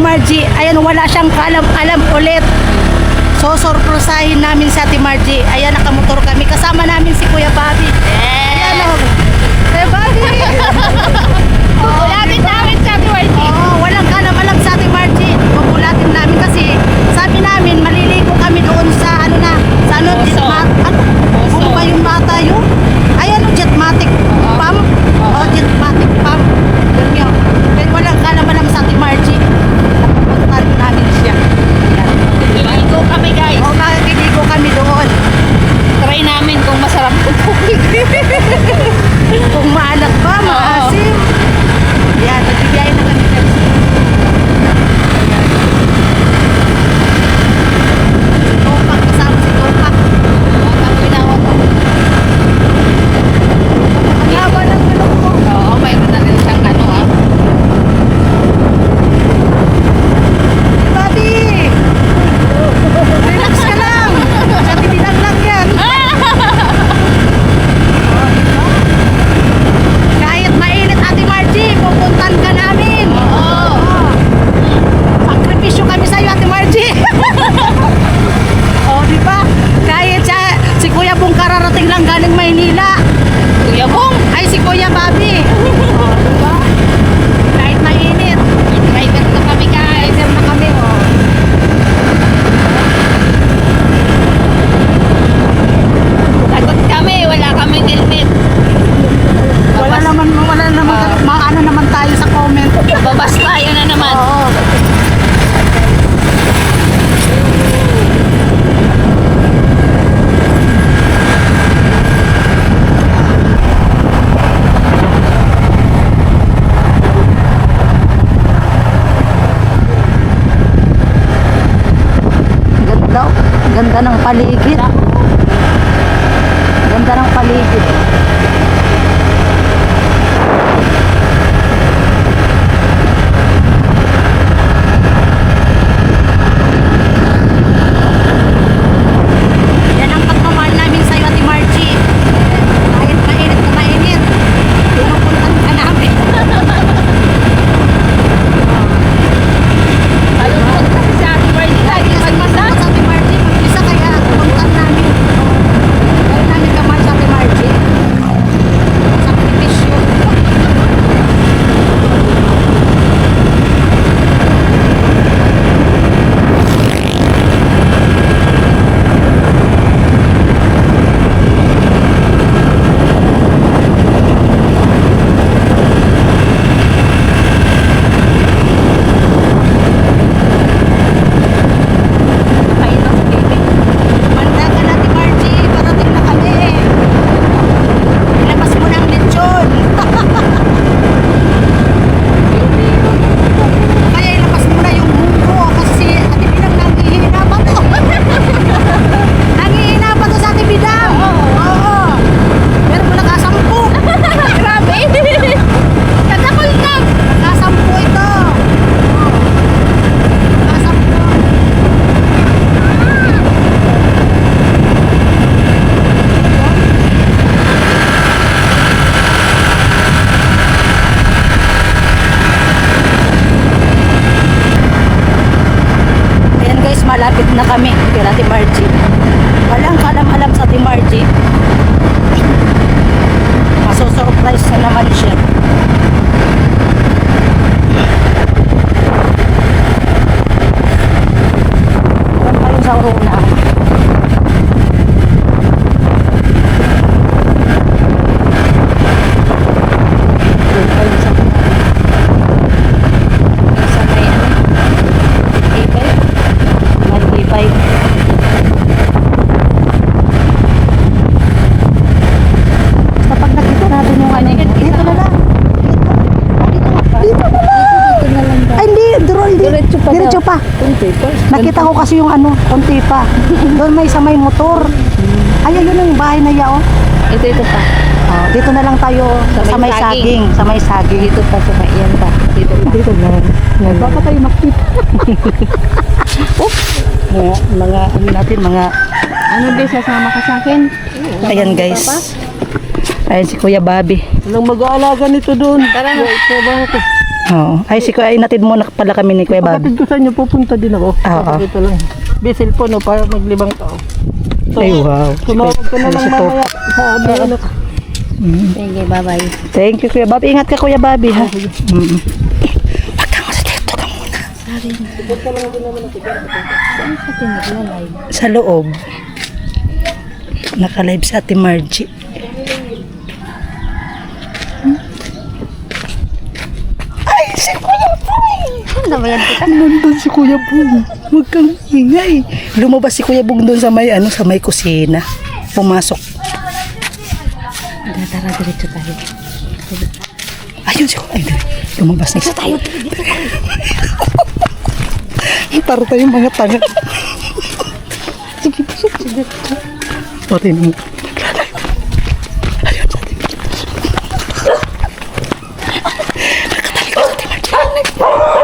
Margie. Ayan, wala siyang kaalam-alam ulit. So, surpresahin namin si Ate Margie. Ayan, nakamotor kami. Kasama namin si Kuya Bobby. Ayan, Kuya Bobby. Bubulatin namin si Ate Margie. Oo, walang kaalam-alam sa Ate Margie. Bubulatin namin kasi sabi namin, maliligo kami doon sa Jetmat. Ano ba yung bata yun? Ayan, Jetmatic Pump. Jetmatic Pump. Yun yun. Kaya walang kaalam-alam sa Ate Margie. Napupuntahan namin siya. Ligo kami guys. Oo, makikiligo kami doon. Try namin kung masarap yung tubig. Kung maalat ba, maasim. Yan, nagbibiyay na kami guys. Si Topak, kasama si Topak. Ang pinawa ko. Ang haba ng gulong ko. Oo, mayroon na rin siyang ano ah. Bobby! Relax ka lang. Sa tinilang lang yan. Kahit mainit, Ate Margie, pupuntan ka namin. Oo. Sakripisyo kami sa'yo, Ate Margie. Oh, di ba? Kahit si Kuya Bong kararating lang galing Maynila. Kuya Bong. Ay, si Kuya Bobby. Oh, di ba? Kahit mainit. Driver na kami guys. Driver na kami, oh. Lagot kami. Wala kaming helmet. Wala naman, maano naman tayo sa comment. Babas tayo na naman. Oo. Ganda, ganda ng paligid. Ganda ng paligid. Yan ang pagmamahal namin sa'yo, Ate Margie. Kahit mainit na mainit, pinupuntan ka namin. Malungkot kasi si Ate Margie. Lagi Kasi masama sa Ate Margie, mag-isa kaya puntan namin. Kaya namin kamahal sa Ate Margie. Sakripisyo. Manda ka na, Ate Margie. Parating na kami. Ilabas mo na ang lechon. Kaya ilabas mo na yung munggo. Kasi Ate Bidang nanghihina pa to. Nanghihina pa to sa Ate Bidang. Oo. Pero wala ka 10. Grabe. Kadakol na. Nakasampu ito. Nakasampu. Ayan guys, malapit na kami kay Ate Margie. Walang kalam-alam sa Ate Margie. Maso-surprise na naman siya. Doon pa yung sa Uruna. Doon pa yung sa may ano? Ibay? Mag-ibay. Basta pag nakita natin yung ano, dito na lang. Dito na lang. Ay, hindi. Diretso pa. Nakita ko kasi yung ano, konti pa. Doon may sa may motor. Ay, yun yung bahay na yao. Ito pa. Oh, dito na lang tayo sa may saging. Sa may saging. Dito pa sa may yan pa. Dito pa. Dito na. Baka tayo makita. Oops. Mga ano natin, mga Ano din sasama ka sa akin? ayan guys. Ayan si Kuya Bobby. Nang mag-aalaga nito doon. Tara na. Trabaho ko. Oo. Ay, ay natid mo na pala kami ni Kuya Bob. Pagkatid ko sa inyo, pupunta din ako. Oo. Ito lang. Bisil po, no, para maglibang tao. So, Ay, wow. tumawag ka na lang mamaya sa abang anak. Sige, bye-bye. Thank you, Kuya Bob. Ingat ka, Kuya Bobby, ha? Wag kang masakito ka muna. Sa loob. Naka-live sa Ate Margie. Ay, si Kuya Boy! Ano ba yan? Nandun si Kuya Bong. Huwag kang ingay. Lumabas si Kuya Bong doon sa may, sa may kusina. Pumasok. Tara, diretso tayo. Ayun si Kuya. Ay, lumabas na isa. Tayo, dito tayo. Taro tayong mga tanga. Sige, sige. Pati mo. Ayun, sa atin. Nakatalikod sa atin, Margie.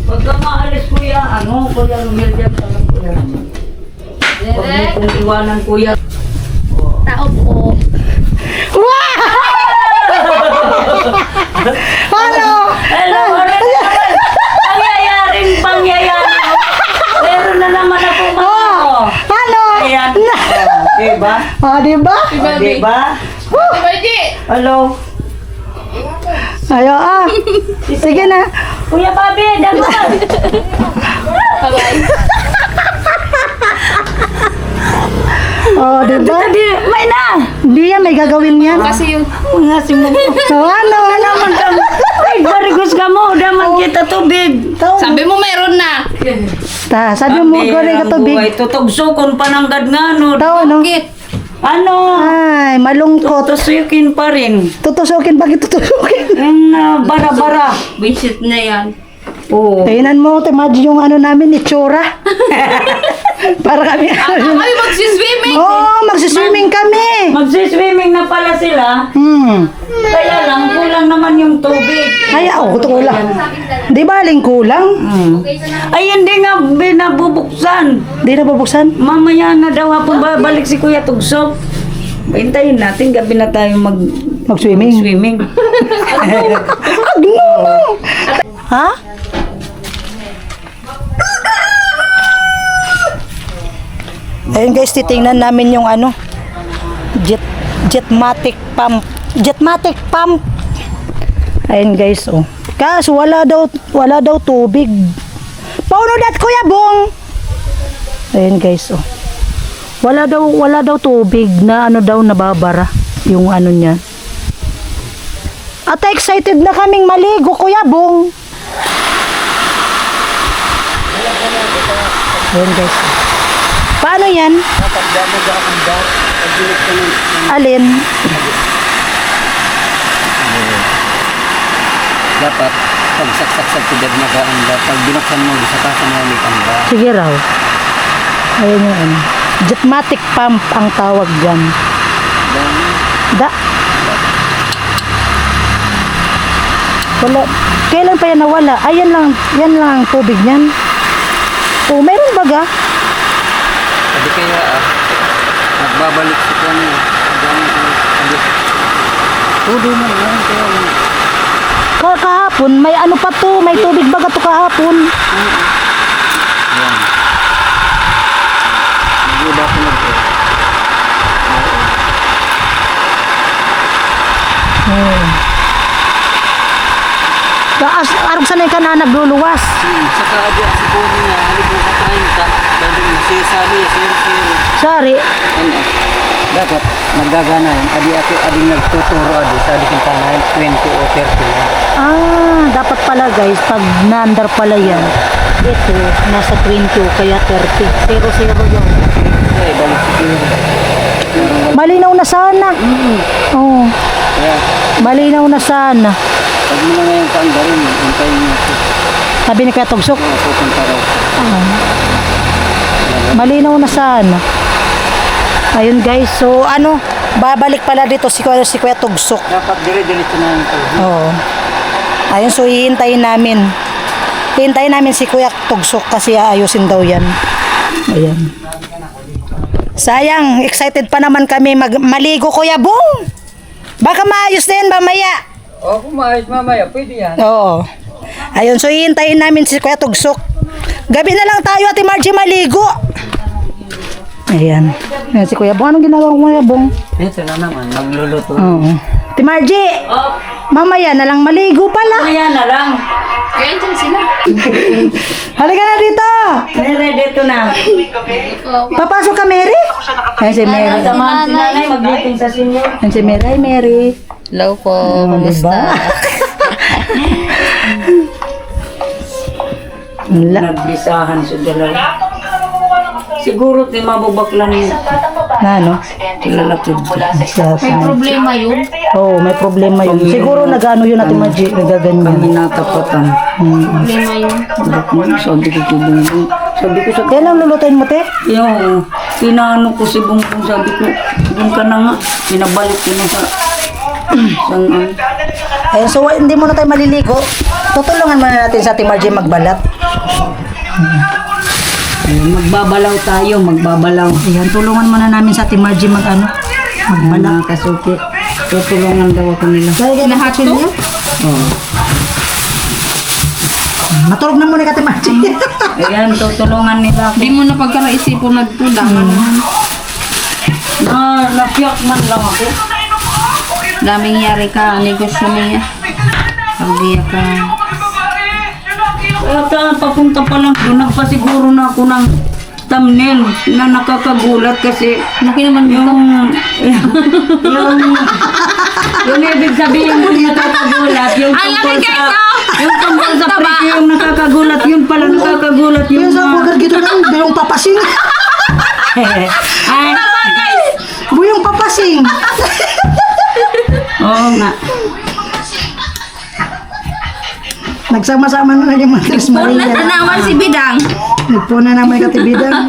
Huwag ka maalis, kuya. Kuya, lumil dyan sa kuya. Huwag mo kong iwanan, kuya. Tao po. Hello! Hello, ulit naman. Pangyayaring pangyayari. Meron na naman ako mga ko. Hello! Ayan. Diba? Diba? Diba? Hello. Ayo, Sige na. Kuya Bobby, dapat. Bye-bye. Diba? May na. Hindi yan, may gagawin yan. Kasi yung... Mga simulo. Ano? Naman ka. Ay, barigos ka mo. Daman kita tubig. Sabi mo meron na. Sabi mo, galing ka tubig. Tutugsukon pananggad nga no. Tao, no? Bakit? Ano? Ay, malungkot. Tutusukin pa rin. Tutusukin, bakit tutusukin? Yung bara-bara. Visit na yan. Oo. Kainan mo, Timadji, yung namin, itsura. Para kami, Kami magsiswimming. magsiswimming kami. Magsiswimming na pala sila. Kaya lang, kulang naman yung tubig. Ay, kulang. Di ba, aling kulang? Ay, hindi nga binabubuksan. Di na babuksan? Mamaya na daw hapon babalik si Kuya Tugsok. Hintayin natin, gabi na tayo Mag-swimming. swimming. Agno! Ha? Ayun guys, titingnan namin yung Jetmatic pump. Ayun guys, Kaso wala daw tubig. Pauno dat Kuya Bong. Ayun guys, Wala daw tubig na nababara yung niya. At excited na kaming maligo, Kuya Bong. Ayun guys. Paano yan? Alin? Dapat, pag saksak-sak sa dad nag-aanda, pag binuksan mo, sa kasa mo may tanda. Sige raw. Ayun yung Jetmatic pump ang tawag dyan. Wala. Kailan pa yan nawala? Ay, yan lang ang tubig niyan. Meron baga? Sabi kaya, nagbabalik sa kanya. Tudo mo yan, kaya Kahapon, may pa to, may tubig baga to kahapon. yan. Nag-iba ko Arog sanay ka na nagluluwas. Saka adi ang sipuni niya, halip mo sa 30, dahil masisali, siro-siro. Sorry. Dapat naggagana yun. Adi nagtuturo sa adi kong panahin 20 o 30 yan. Dapat pala guys, pag naandar pala yan, ito, nasa 20 o kaya 30. 0-0 yun. Kaya balik siguro. Malinaw na sana. Oo. Kaya, Malinaw na sana. pag mo na ngayon kaandarin, hintayin mo ito. Sabi ni Kuya Tugsok, Pupunta raw. malinaw na sana. Ayun guys, so babalik pala dito si Kuya Tugsok. Dapat dire-diretso na yung tubig. Oo. Ayun, so hihintayin namin. Hihintayin namin si Kuya Tugsok kasi aayusin daw yan. Ayan. Sayang, excited pa naman kami maligo, Kuya Bong. Baka maayos din mamaya. Kung maayos mamaya, pwede yan. Oo. Ayun, so hihintayin namin si Kuya Tugsok. Gabi na lang tayo, Ate Margie, maligo. Ayan. Ayan si Kuya Bong. Anong ginagawa ko, Kuya Bong? Ito na naman, magluluto. Oo. Ate Margie, mamaya na lang maligo pala. Ayan na lang. Kaya dyan sila. Halika na dito. Mary, dito na. Papasok ka, Mary? Ayan si Mary. Samahan si nanay, mag-meeting sa senior. Ayan si Mary. Ay, Mary. Hello po. Diba? Wala. Nagbisahan sa dalawa. Siguro di mabubaklan niya. Na, ano? Lalapit. May problema yun. Oo, may problema yun. Siguro nag-ano yun, Ate Margie, nagaganyan. Kami natapatan. Problema yun. Sabi ko sa Bongbong. Sabi ko sa Kailan lulutuin mo, te? yung inaano ko si Bongbong. Sabi ko, doon ka na nga. Pinabalik ko na sa Ayun, so hindi muna tayo maliligo. Tutulungan muna natin sa Ate Margie magbalat. magbabalaw tayo, magbabalaw. Ayan, tulungan muna namin sa Ate Margie magbalat. Mga kasuki. Tutulungan daw ako nila. Lahat to? Oo. Matulog na muna ka, Ate Margie. Ayan, tutulungan nila ako. Hindi mo na pagkaraisipon nagtulangan. Napiyak man lang ako. Daming yari ka, negosyo niya. Pagdiya ka. Kaya papunta pa lang doon, nagpasiguro na ako ng thumbnail na nakakagulat kasi Laki naman yung ibig sabihin mo nakakagulat, yung Ang tungkol laki, sa guys, yung tungkol sa Taba. presyo yung nakakagulat, yun pala nakakagulat yung Yung sa bugar gito lang, buyong papasing. ay, Buyong papasing. oo nga. Nagsama-sama na yung mga Chris Puna Maria. na naman si Bidang. Nagpuna naman yung katibidang.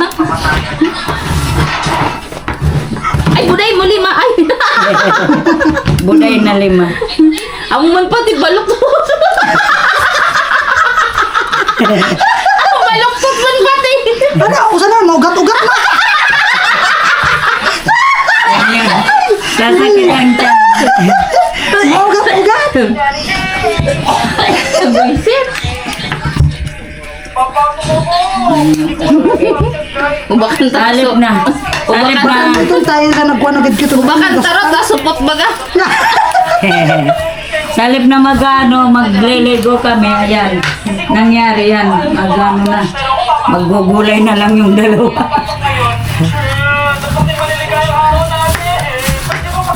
Ay, buday mo lima. Ay. Buday na 5. Ang man pati baluktot. Ang baluktot man pati. Ano, ako sana, maugat-ugat na. Ayan. Sasakit ang tiyan. Maugat-ugat. Buisit. Ubakan Talip tarot. na. Talip na. Ito tayo na nagkuha na gito. Ubakan tarot, supot baga. Salip na maglelego kami, ayan. Nangyari yan, na. Maggugulay na lang yung dalawa.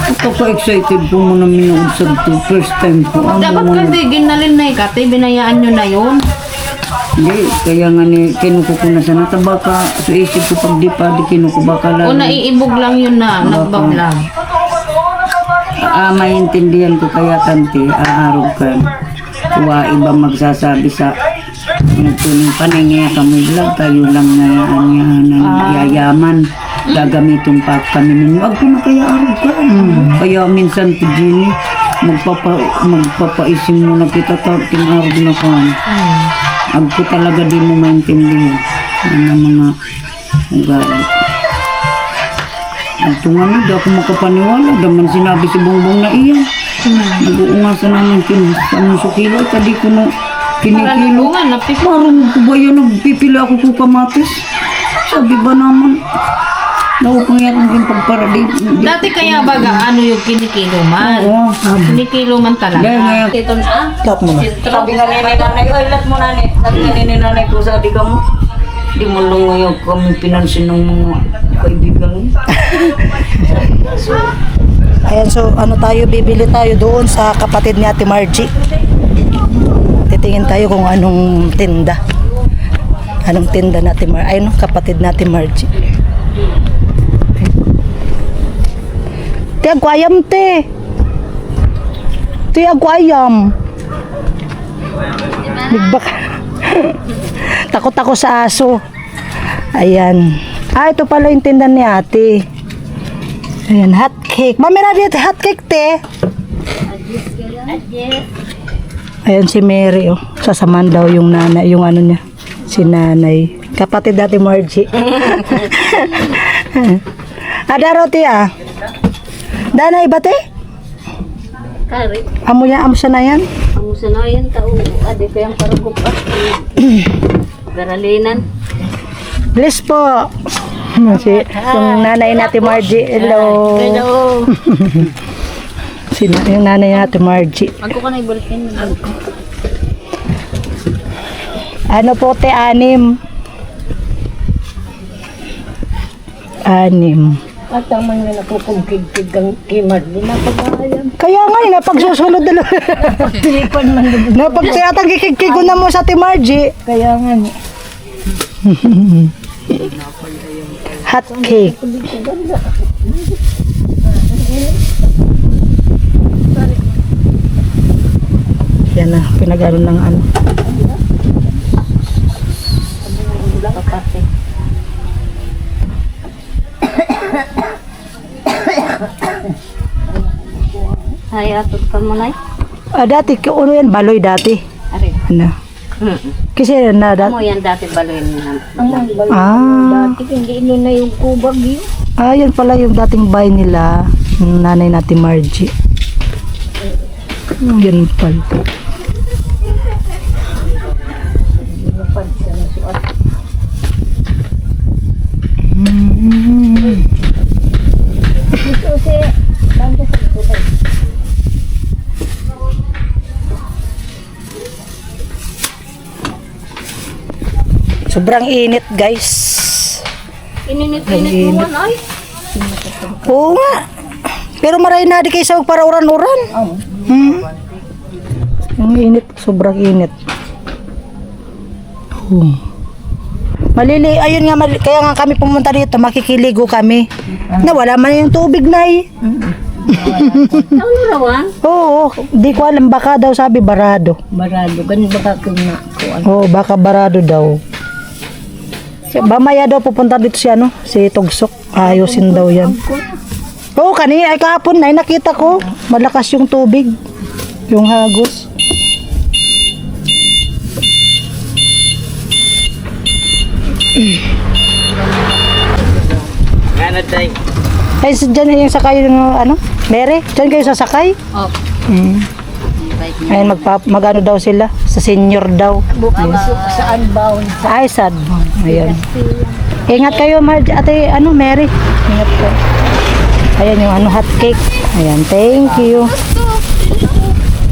Ito ko excited po mo na minood sa to. First time ko. Dapat kasi ginalin na ikate, binayaan nyo na yun. Hindi, kaya nga ni kinuko ko na sa nataba ka. So isip ko pag di pa, di kinuko baka O lang. naiibog lang yun na, nagbablang. Maintindihan ko kaya kanti, aarog ka. Kuha iba magsasabi sa tuning paningya kami vlog, tayo lang na yayaman. Gagamitin pa kami ninyo. Wag ko na kaya arog ka. Kaya minsan to Jenny, magpapaisim mo na kita ting arog na ka. Ag ko talaga di mo maintindihan. Ano mga ugali. At nga na, di ako makapaniwala. Daman sinabi si Bongbong na iyan. Nag-uungasan namin sa sukilo. Tadi ko na kinikilo. Parang napis. Parang ko ba yan, nagpipili ako ko kamatis. Sabi ba naman, naupangyat ng pagparadi. Dati kaya baga ano yung kinikilo man? Oo. Kinikilo man talaga. Dahil ngayon, Ito na. Tap mo na. sabi nga ni nanay, ay lat mo nanay. Sabi nga ni nanay ko, sabi ka mo, di mo lungayaw kami pinansin ng mga kaibigan mo. Ayan, so ano tayo, bibili tayo doon sa kapatid ni Ate Margie. Titingin tayo kung anong tinda. Anong tinda na Ate Margie. Ayun, kapatid na Ate Margie. Te, agwayam te. Te, agwayam. Nagbaka. Takot ako sa aso. Ayan. Ah, ito pala yung tinda ni ate. Ayan, hot cake. Mamira dito, hot cake, te. Ayan si Mary, oh. Sasamahan daw yung nanay, yung ano niya. Si nanay. Kapatid dati Margie. Ada roti ah. Danay ba te? Kari. Amo siya na yan. Ang sanayan tao. Adi ko yung paragup pa. Garalinan. Bless po. Yung nanay natin Margie. Hello. Hello. Yung nanay natin Margie. Ako ka na ibalikin. Ano po te? 6. 6. At ang mga nakukumkig-kig ang kimad. Di na pag-aayam. Kaya nga, napagsusunod na lang. Tilipan man. Napagtiyatang kikig ko na mo sa Ate Margie. Kaya nga ni. Hot cake. Yan na, pinagano ng ano. Kapate. Ay, atot ka mo na. Dati, ano yan, baloy dati. Ari. Ano? Kasi na Mo dati. yan dati baloy na. Ah, Hindi ino na yung kubag yun. yan pala yung dating bahay nila. Yung nanay natin Margie. Yan pala. Sobrang init, guys. Ininit-init mo man ay. Oo nga. Pero maray na di kayo sa para uran-uran. Ang init, sobrang init. Malili, ayun nga, kaya nga kami pumunta dito, makikiligo kami. Nawala man yung tubig na eh. Ano rawan? Oo, di ko alam, baka daw sabi barado. Barado. Ganun ba ka na kuan? Oo, baka barado daw. Mamaya daw pupunta dito si ano, si Tugsok. Ayusin daw yan. Oo, kanina ay kahapon na nakita ko. Malakas yung tubig. Yung hagos. Ano tay? Ay, dyan yung sakay ng ano? Mary, dyan kayo sasakay? Oh. Ayun, magano daw sila? Sa senior daw. Saan bound? Ay, sad. Ayan. Ingat kayo, ate, ano, Mary. Ingat kayo. Ayan yung ano, hot cake. Ayan, thank you.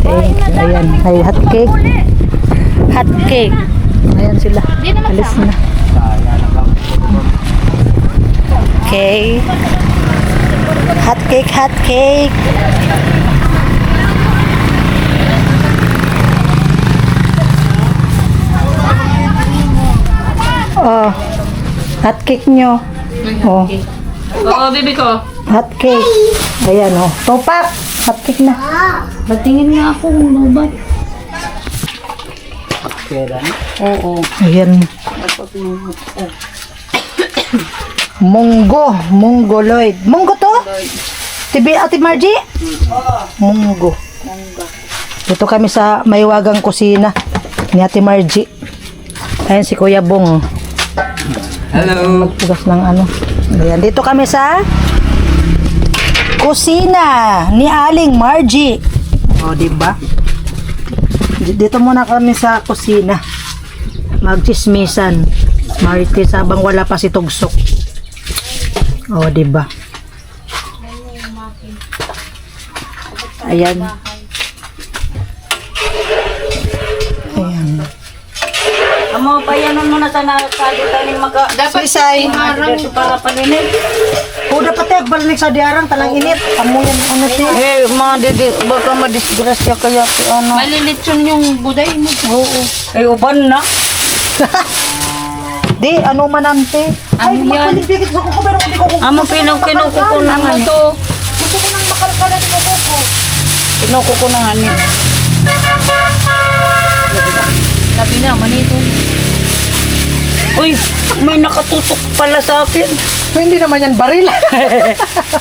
Thank you. Ayan, ay hot cake. Hot cake. Ayan sila. Alis na. Okay. Hot cake, hot cake. Oh, hot cake nyo. Oh, Oo, baby ko. hot cake. Ayan, oh. Tupak. Hot cake na. Batingin nga ako kung lubat. Pera. Oo. Ayan. Mongoloid. Munggo to? Tibi, Ate Margie? Munggo. Dito kami sa Maywagang kusina ni Ate Margie. Ayan si Kuya Bong. Oh. Hello. Magpugas ng ano. Ayan, dito kami sa kusina ni Aling Margie. O, diba? Dito muna kami sa kusina. Magchismisan. Marites habang wala pa si Tugsok. O, diba? Ayan. Ayan. Amo, payanon mo na sa nakakali tayo mga... Dapat Sisay. Para paninit. O, dapat tayo balik sa diarang talang init. Amuyan ano ti. Eh, baka madisgrasya kaya si ano. Malilitsyon yung buday mo. Oo. Ay, uban na. Di, ano man ante. Ay, Ano yan? magpaligpigit sa kuko pero hindi ko kuko. Amo, kinukuko ko na nga to. Gusto ko nang makalkalan mo kuko. Kinuko ko na nga niya. Sabi na, manito. Uy, may nakatutok pala sa akin. Hindi naman yan baril.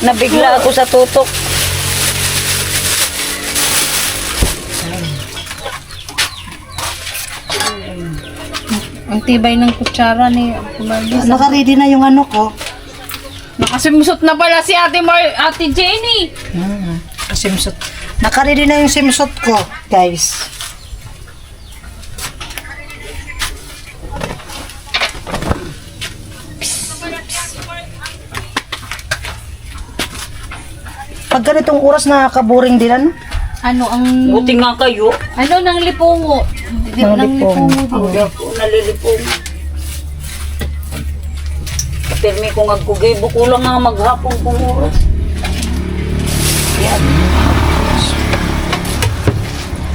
Nabigla ako sa tutok. Ang tibay ng kutsara ni Barbie. Naka-ready na yung ano ko. Nakasimsot na pala si Ate Jenny. Simsot. Naka-ready na yung simsot ko, guys. Pag ganitong oras nakaka-boring din ano? Ano ang... Buti nga kayo. Ano nang lipungo? Nang lipungo. Hindi ako nalilipong. Pirmi kong agkugibo ko lang nga maghapon kong oras. Yan.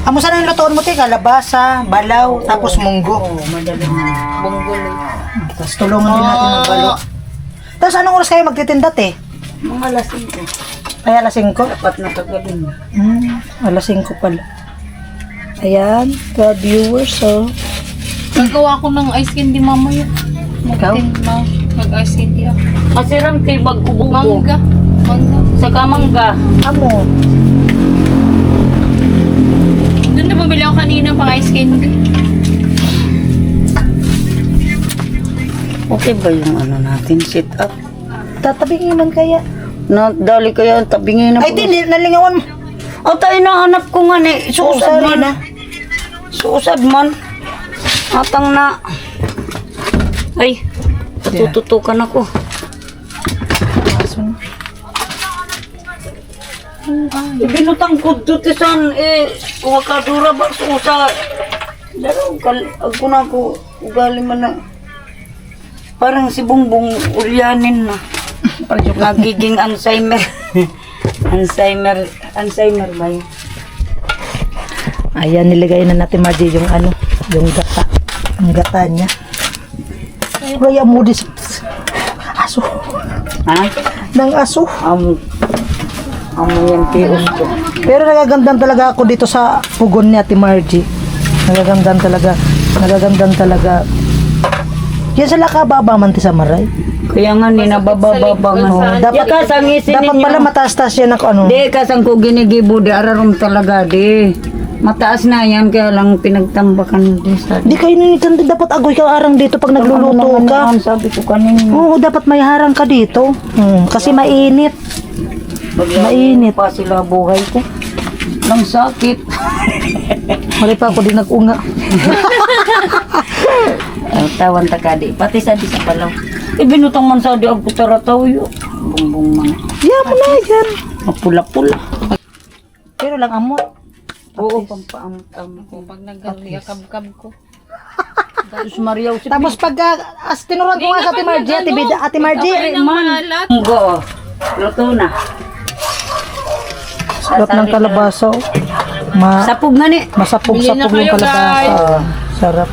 Amo sana yung lutoon mo, te? Kalabasa, balaw, tapos munggo. Oo, madaling Bonggol. Tapos tulungan din natin magbalo. Tapos anong oras kayo magtitinda, te? mga lasing ko. Ay, alas 5? Dapat na kagaling. Alas 5 pala. Ayan, ka-viewers, so. Gagawa ko ng ice candy mamaya. Ikaw? Mag-ice candy ako. Kasi ram kay bagkubuko. Mangga. Mangga. Saka mangga. Amo. Doon na bumili ako kanina pang ice candy. Okay ba yung ano natin, sit up? Tatabingin man kaya. Dali kaya ang tabingin na. Ay, di, nalingawan mo. O tayo nahanap ko nga ni. Susad sorry man. na. Susad man. Atang na. Ay, tututukan ako. Ibinutang ko tutisan wakadura ba susa. Daro ako na ko ugali man na. Parang si Bongbong ulyanin na. Nagiging Alzheimer. Alzheimer ba yun? Ayan, nilagay na natin, Margie, yung ano, yung gata. Ang gata niya. Kaya mo dis... Aso. Ha? Nang aso. Yan tios ko. Pero nagagandang talaga ako dito sa pugon ni Ate Margie. Nagagandang talaga. Nagagandang talaga. Yan sa lakababa man ti sa maray. Kaya nga ni nabababa nga. Oh, dapat Kasangisin dapat ninyo. pala mataas-taas yan ako ano. Di, kasang ko ginigibo, di ararom talaga, di. Mataas na yan, kaya lang pinagtambakan di sa... Di kayo ninitan, dapat agoy ka arang dito pag nagluluto ka. Sabi ko kanina. Oo, dapat may harang ka dito. Kasi mainit. Mainit. Pa sila buhay ko. Lang sakit. Mali pa ako din nag-unga. Tawan takadi. Pati sa di sa palaw. Ibinutang man sa di ang putarataw yun. Bumbong man. Yan mo na yan. Mapula-pula. Pero lang amot. Oo, pampaam-tam. Pag nag-yakab-kab ko. Tapos Mariaw si Tapos pag tinuruan ko nga sa Ate Margie, Ate Margie, Malat. Munggo. Luto na. sarap ng kalabasa. Sapog nga ni. Masapog-sapog Bili na yung kayo, kalabasa. Sarap.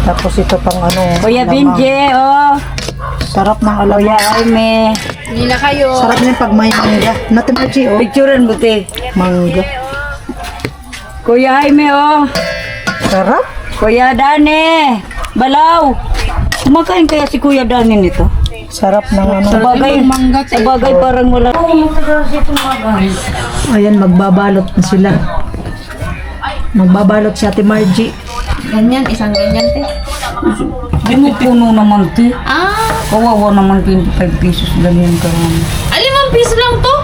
Tapos ito pang ano. Kuya lamang. Benje, oh. Sarap ng alam. Kuya Aime. Hindi na kayo. Sarap din pag may mangga. Ate Margie, oh. Picturean buti. Mangga. Kuya Jaime, oh. Sarap. Kuya Dane. Balaw. Kumakain kaya si Kuya Dane nito? Sarap ng ano. Sabagay parang wala. Ayan, magbabalot na sila. Magbabalot si Ate Margie. Ganyan, isang ganyan, te. Di mo puno naman, ti. Ah, Kawawa naman 25 pesos ganyan karami. 5 piso lang to?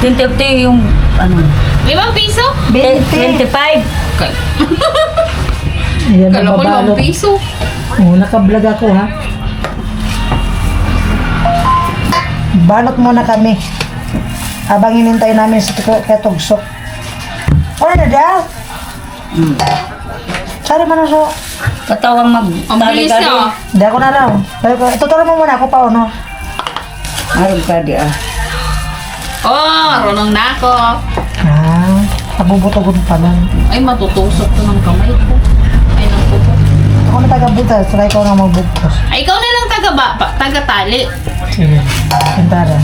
20 yung ano? 5 piso? 25. Ayan, Kala ko magbabalot. 5 piso. Oh, nakablog ako, ha? Balot muna kami. Habang inintay namin sa katugsok. Ano na daw? Sorry man ako. Katawang Ang bilis na. Hindi ako na lang. Tutulong mo muna ako pa, ano? Arog ka di ah. Oh, marunong na ako. Nabubutogon pa lang. Ay, matutusok to ng kamay ko. Ay, ng kuko. Ako na taga-butas, try ko na magbugtos. Ay, ikaw na lang taga-tali. Sige, kintara.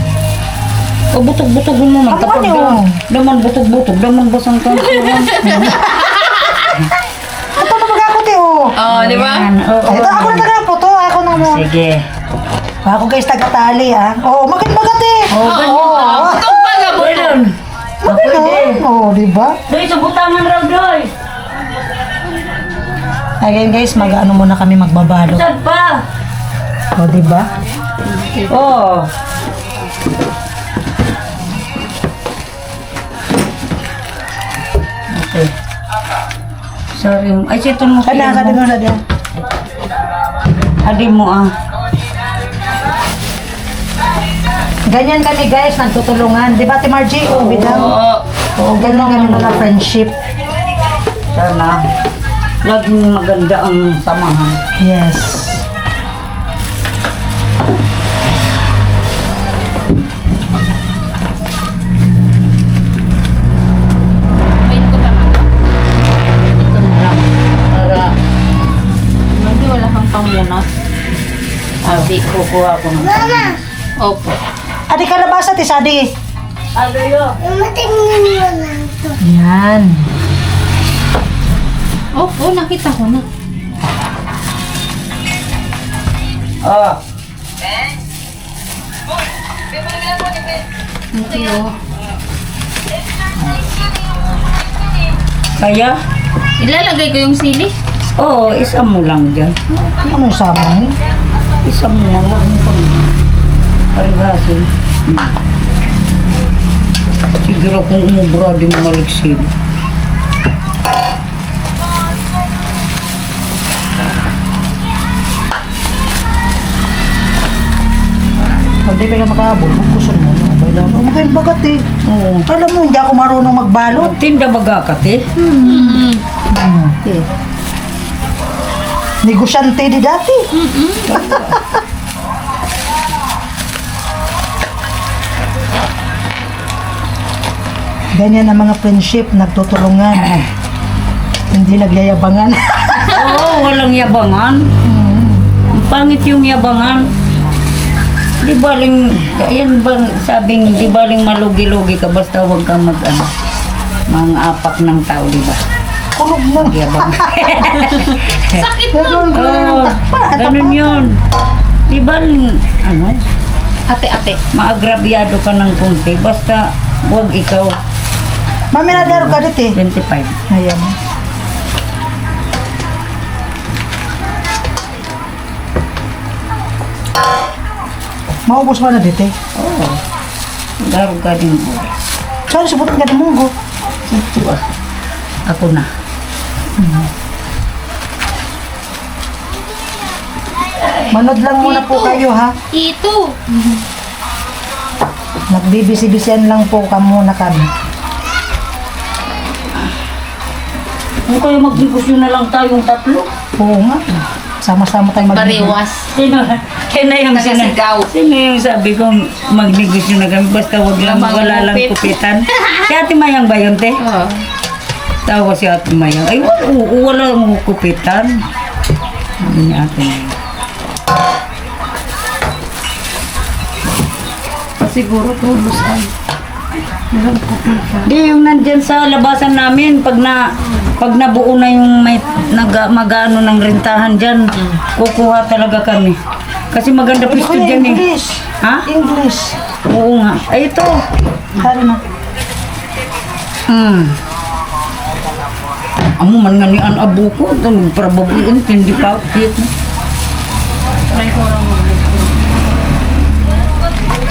O butog-butog mo man. Ako Tapos ano? daman butog-butog. Daman basang kansuran. Ito na mag-ako, oh. Oh, di ba? Ito, ako na taga-puto. Ako na mo. Sige. Ako guys, taga-tali, ah. Oo, magat-magat eh. Oo. Ikaw pala mo. Oo, di ba? Doy, sa butangan raw, Doy. Ayan guys, mag-ano muna kami magbabalot. Saan pa? O, diba? Oh. Okay. Sorry. Ay, sito mo. Kaya ka din mo na din. Adi mo ah. Ganyan kami guys, nagtutulungan. Di ba, Ate Margie? Oo, bidang. Oo, ganyan kami mga friendship. Sana laging maganda ang samahan. Yes. Wait ko pa mga. Ito na lang. Para Hindi wala kang pangmunot. abi kukuha ko ng Opo. Adi kalabasa, Tisadi. Yan. Opo, nakita ko na. Oh, Hindi oh. kaya? Ilalagay ko yung sili. Oo, isa mo lang dyan. Anong sama niyo? Isa mo lang. Huwag mo pang parigasin. Siguro kung umubra din maligsid. Hindi ka na makahabol. Magkusun mo. Kailangan mo kayo bagat eh. Oo. Alam mo, hindi ako marunong magbalot. Magtinda bagakat eh. Okay. Negosyante di dati. Ganyan ang mga friendship, nagtutulungan. Hindi nagyayabangan. Oo, walang yabangan. Ang pangit yung yabangan. Di baling, yan bang sabing, di baling malugi-lugi ka basta huwag kang mga apak ng tao, di ba? Kulog mo. Yabang. Sakit na. Ganun ko na ng Oo, takpa. ganun yun. Di baling, Ate-ate. maagrabyado ka ng konti, basta huwag ikaw Mami na daro ka dito eh. 25. Ayan. Maubos mo na dito eh. Oo. Darog ka din po. Saan subutin ka ng munggo? Ito ah. Ako na. Manood lang muna po kayo ha. Ito. Nagbibisi-bisian lang po muna kami. Ano kayo magnegosyo na lang tayong tatlo? Oo nga. Sama-sama tayong Bariwas. Sino yung Tagasigaw. Sino yung sabi ko magnegosyo na kami basta wag lang Lamang wala lang kupit. kupitan. Si Ate Mayang ba yun, te? Oo. Tawa si Ate Mayang. Ay, wala lang kupitan. Sabi ni Ate Mayang. Siguro tulos ay. Di, yung nandyan sa labasan namin, pag nabuo na yung may mag-ano ng rentahan dyan, kukuha talaga kami. Kasi maganda Pwede pisto ko na dyan eh. English. Ha? English. Oo nga. Ay, ito. Hari na. Amo man nga ni an abo ko, ito nagprababuin, hindi pa update na. Try ko lang mo.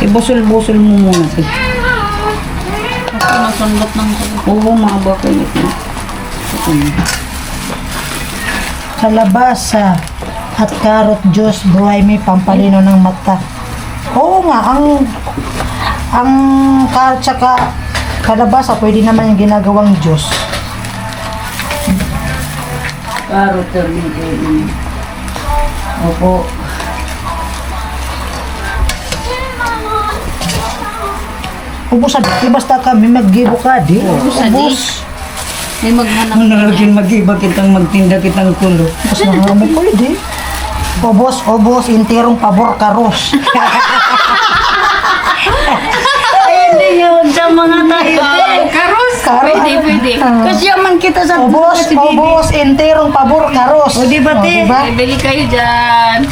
Ibusol-busol mo muna. Eh. Kasi nasundot ng Oo, mga bakay ito. Kalabasa at carrot juice, buhay may pampalino ng mata. Oo nga, ang carrot tsaka kalabasa, pwede naman yung ginagawang juice. Karot din. Opo. Ubus di basta kami mag-gibo ka di. Ubus sa di. May maghanap. Ang naragin mag-iba kitang magtinda kitang kulo. Ubus na nga mo pwede. Ubos, interong pabor karos. Ay, hindi yun sa mga tayo. Karos. Karos. Pwede. Kasi yaman kita sa Ubos, interong pabor karos. O, di ba, te? diba? Bili kayo dyan.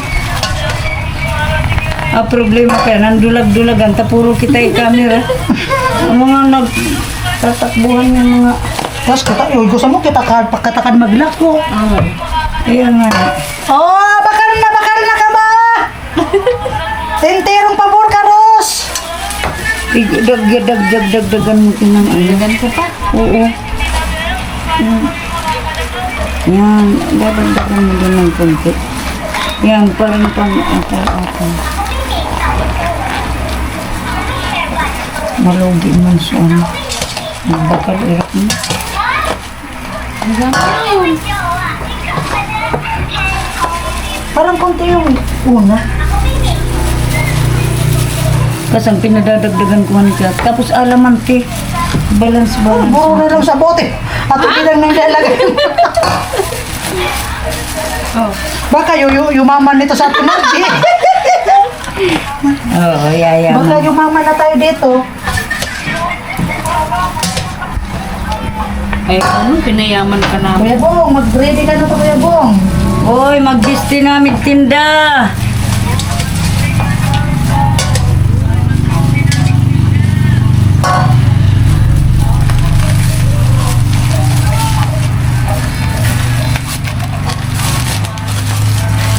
Problema kaya nandulag-dulagan ta puro kita camera. Ang mga nagtatakbuhan ng mga Tapos kita, gusto mo kita katakan maglako. Kaya nga. Oh, bakal na ka ba? Enterong pabor ka, Ros. Dagdagan mo tinang Dagan ko pa. Oo. Yan, dadagdagan mo din ng konti. Yan, parang pang-ata-ata. Malugi man siya. Bakal irap mo. Dagan ko na yun. Parang konti yung una. Kasi ang pinadadagdagan ko man siya. Tapos alamante. Balance. Buro na lang sa bote. At bilang nang lalagay. Baka yumaman nito sa atin, Margie. Oo, yayaman. Baka yumaman na tayo dito. Ay, ano, pinayaman ka namin. Kuya Bong, mag-ready ka na to, Kuya Bong. Hoy, mag-disti namin tinda.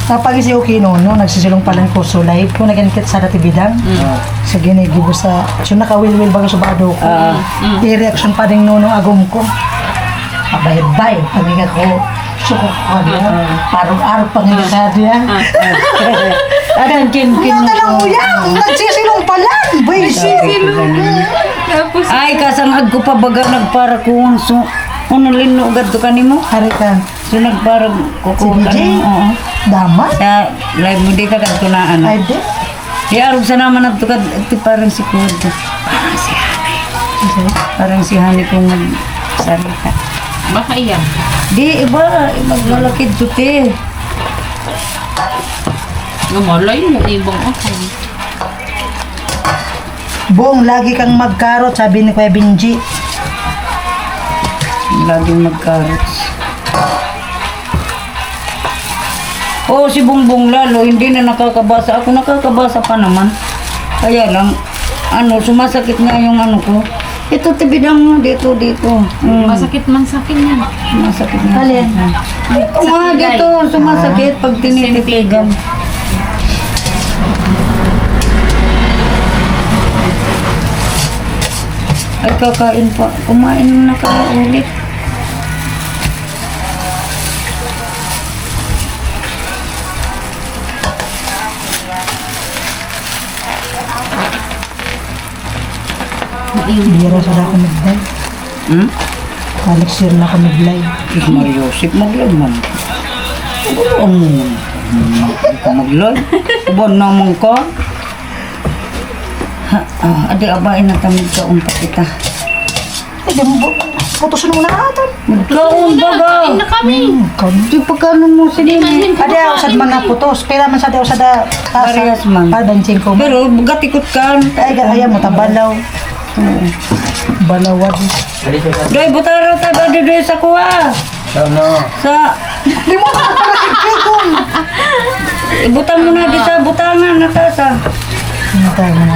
Kapag si Okino, no, nagsisilong palang ko so live ko naganit sa dati bidang. Sa ginigibo sa so nakawil-wil bago sa bado ko. I-reaction pa rin nono agom ko. Abay-bay, pagiging ko. Suko ko niya. Parang-araw pang hindi sa diya. Adan kin. Ano ka lang uyang? Nagsisilong palang! Tapos, Ay, kasangag ko pa baga nagpara kuwan. So, unulin no agad to kanimo. Hari ka. So, nagpara Si kukuha DJ? kanimo. Oo. Dama? Sa live mo di ka kantunaan. Ay, di. Di arog sa naman at tukad. Ito parang si Kuwad. Parang si Hani kung mag-sarita. baka iyan. Di, iba. Maglalakid to te. Gumalay mo, ibang ako. Bong, lagi kang magkarot, sabi ni Kuya Benji. Laging mag-carrots. Oo, si Bongbong lalo, hindi na nakakabasa. Ako nakakabasa pa naman. Kaya lang, sumasakit nga yung ko. Ito, tibidang mo, dito. Masakit man sa akin yan. Sumasakit nga. Alin? Ito nga, dito, sumasakit pag tinititigan. Ay, kakain pa. Kumain na ka ulit. Bira sa ako mag-live. Hmm? Alex Sir na ako mag-live. Maryosip, maglag man. Hindi ka maglag. Uban naman ka. Adi, abain na tamid ka umpa kita. Ay, di mo, putos na muna natin. Magkaon ba ga? Kain na kami. Di pa kano mo sinini. Adi, ako sa mga putos. Pera man sa di ako sa da. Parehas man. Padansin ko. Pero gatikot ka. Ay, ayaw mo, tabalaw. Balawad. Doy, butaro tayo ba dito sa kuha? Sa... Di mo na Ibutang mo na di sa butangan na tasa. Ano tayo mga